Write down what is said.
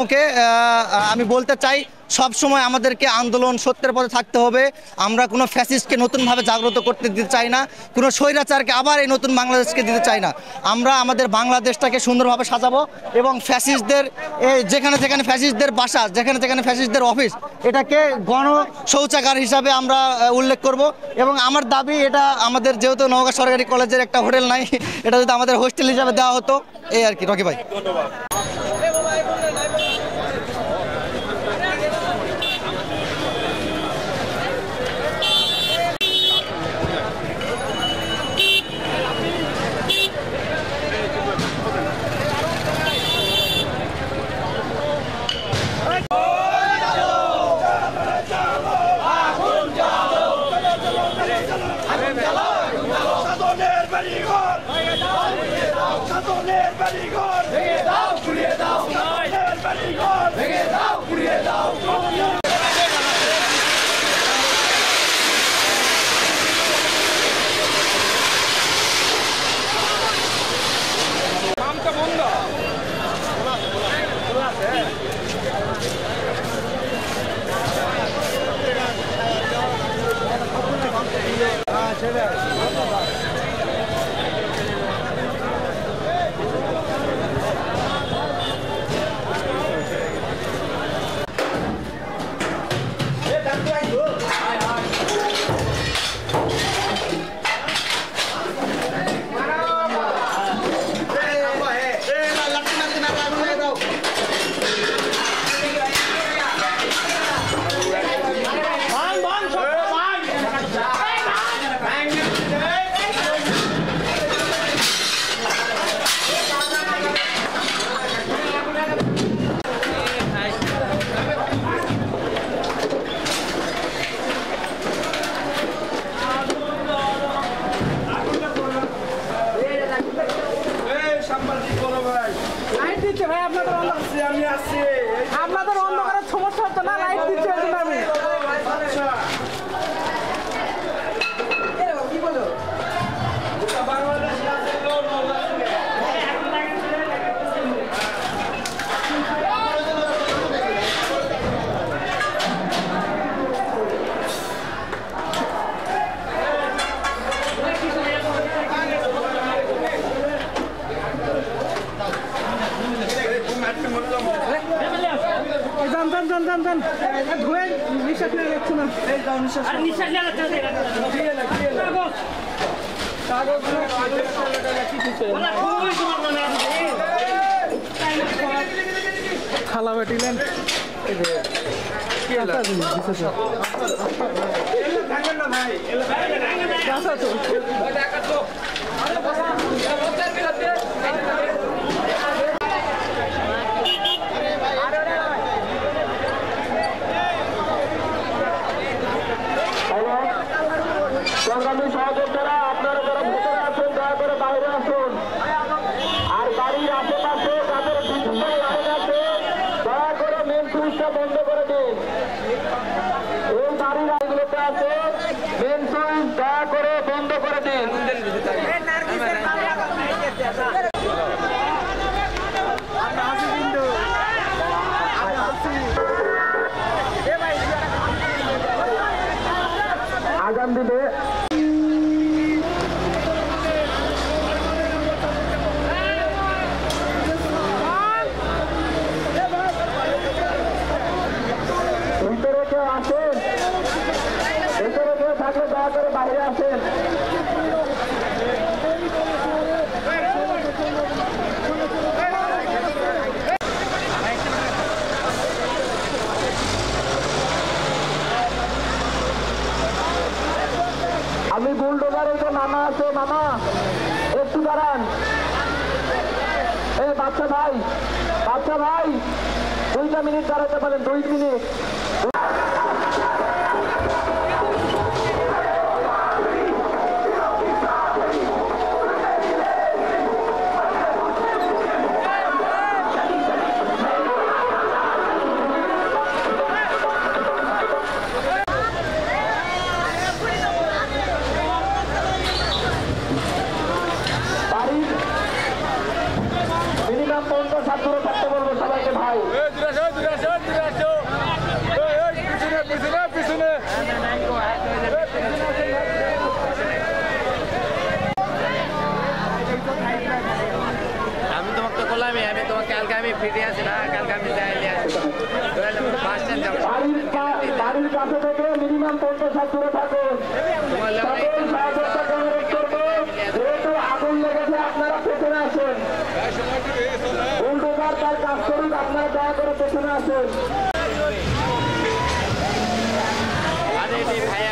প্রমুখে আমি বলতে চাই সব সময় আমাদেরকে আন্দোলন সত্যের পথে থাকতে হবে। আমরা কোনো ফ্যাসিস্টকে নতুনভাবে জাগ্রত করতে দিতে চাই না, কোনো স্বৈরাচারকে আবার এই নতুন বাংলাদেশকে দিতে চাই না। আমরা আমাদের বাংলাদেশটাকে সুন্দরভাবে সাজাবো এবং ফ্যাসিস্টদের যেখানে যেখানে ফ্যাসিস্টদের বাসা, যেখানে যেখানে ফ্যাসিস্টদের অফিস, এটাকে গণ শৌচাগার হিসাবে আমরা উল্লেখ করব। এবং আমার দাবি, এটা আমাদের যেহেতু নওগাঁ সরকারি কলেজের একটা হোটেল নাই, এটা যদি আমাদের হোস্টেল হিসাবে দেওয়া হতো, এই আর কি। রকি ভাই, ধন্যবাদ। আপনাদের অন্ধকারের সমস্যা হতো না, লাইট দিচ্ছে আমি কি বলো ধুয়ে নিঃশ্বাস নিয়ে যাচ্ছে না, নিঃশ্বাস থালা বেটিলেন সংগ্রামী সহযোদ্ধারা, আপনারা যারা ভেতরে আছেন দয়া করে বাইরে আসুন। আর বাড়ির আশেপাশে যাদের বিদ্যুতের লাইন আছে দয়া করে মেন সুইচটা বন্ধ করে দিন। এই বাড়ির লাইনগুলোতে আছে মেন সুইচ দয়া করে বন্ধ করে দিন। আগাম দিনে ভিতরে কেউ আসেন, ভিতরে কেউ থাকলে দয়া করে বাইরে আসেন। আমি বুলডোজার, এই যে মামা আছে, মামা একটু দাঁড়ান। এই বাচ্চা ভাই 2 মিনিট দাঁড়াতে পারেন, 2 মিনিট। মিনিমাম 50 ছাত্র থাকতে বলবো সবাইকে। ভাই। আমি তোমাকে তো বললামই, আমি তোমাকে কালকে আমি ফিরে আসি না, কালকে আমি যাইলে আসি বাস স্ট্যান্ড যাবো। বাড়ির কাছে থেকে মিনিমাম 50 হাত দূরে থাকুন। তোমার লেভেলে সকল সহযোগিতাকে অনুরোধ করবো, যেহেতু আগুন লেগেছে আপনারা পেছনে আসুন। বুলডোজার তার কাজ করুন, আপনারা দয়া করে পেছনে আসুন। আরে ভাই